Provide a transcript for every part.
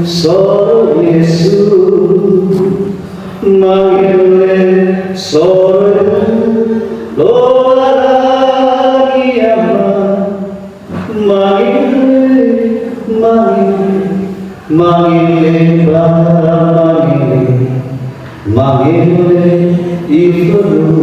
soro Yesus manggil soro doa lagi manggil itu dulu.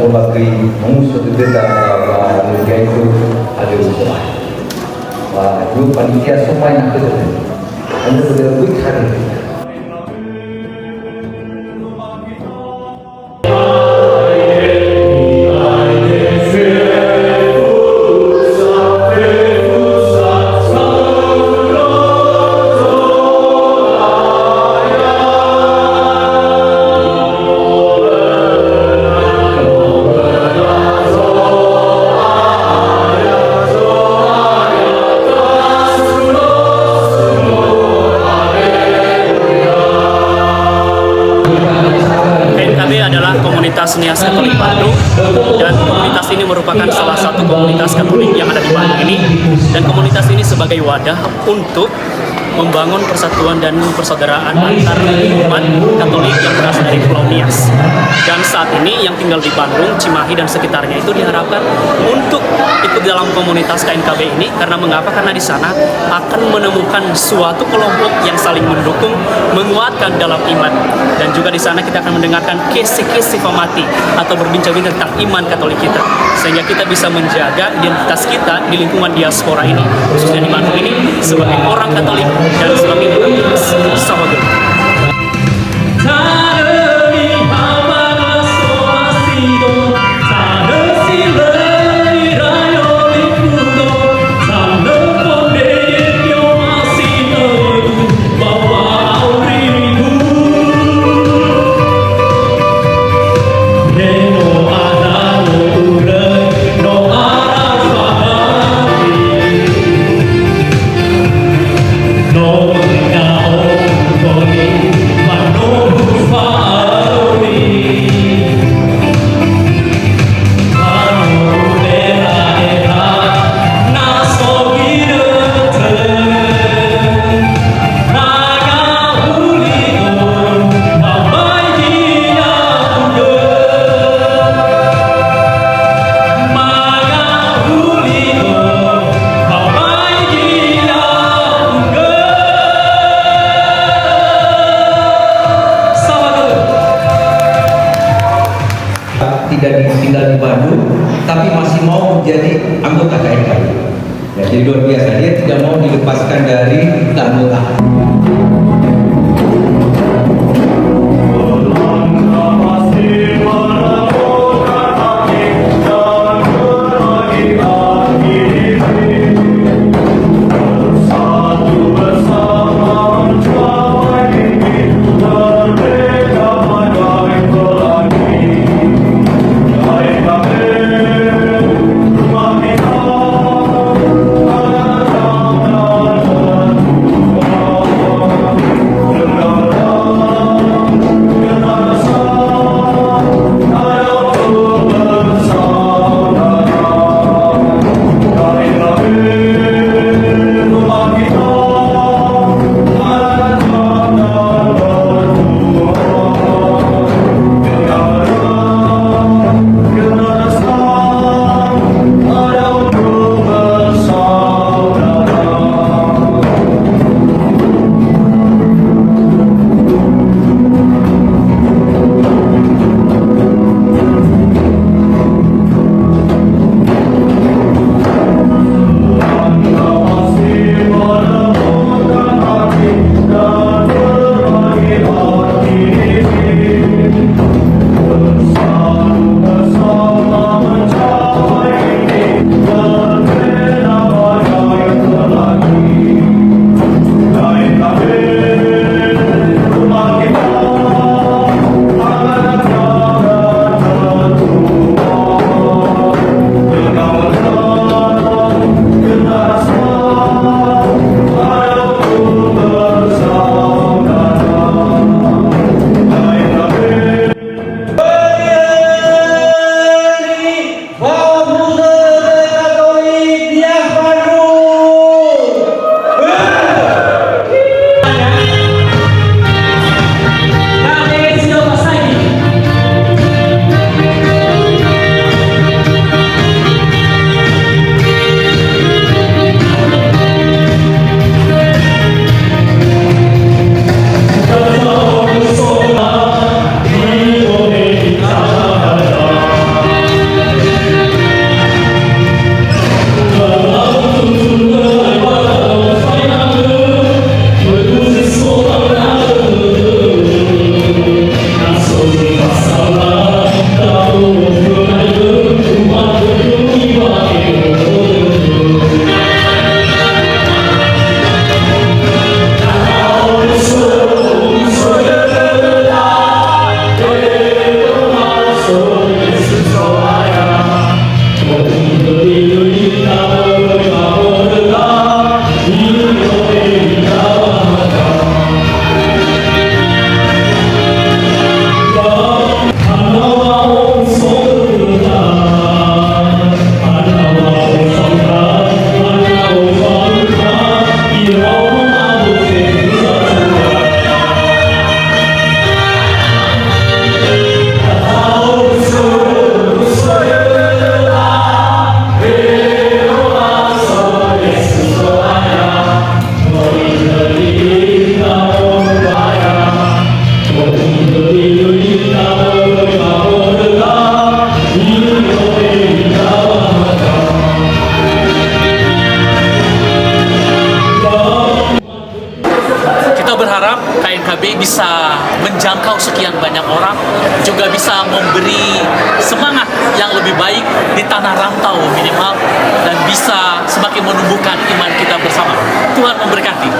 Bagi musuh itu dah itu ada semua. Wah, itu panitia semua yang ada. Anda sudah bukan. Komunitas Nias Katolik Bandung, dan komunitas ini merupakan salah satu komunitas Katolik yang ada di Bandung ini, dan komunitas ini sebagai wadah untuk membangun persatuan dan persaudaraan antar umat Katolik yang berasal dari Pulau Nias. Dan saat ini yang tinggal di Bandung, Cimahi dan sekitarnya itu diharapkan untuk ikut dalam komunitas KNKB ini. Karena mengapa? Karena di sana akan menemukan suatu kelompok yang saling mendukung, menguatkan dalam iman. Dan juga di sana kita akan mendengarkan kisi-kisi famati atau berbincang-bincang tentang iman Katolik kita, sehingga kita bisa menjaga identitas kita di lingkungan diaspora ini, khususnya di Bandung ini, sebagai orang Katolik dan sebagai orang Sahabat. Tidak tinggal di Bandung, tapi masih mau menjadi anggota KNKB. Ya, jadi luar biasa, dia tidak mau dilepaskan dari keanggotaan. PKB bisa menjangkau sekian banyak orang, juga bisa memberi semangat yang lebih baik di tanah rantau minimal, dan bisa semakin menumbuhkan iman kita bersama. Tuhan memberkati.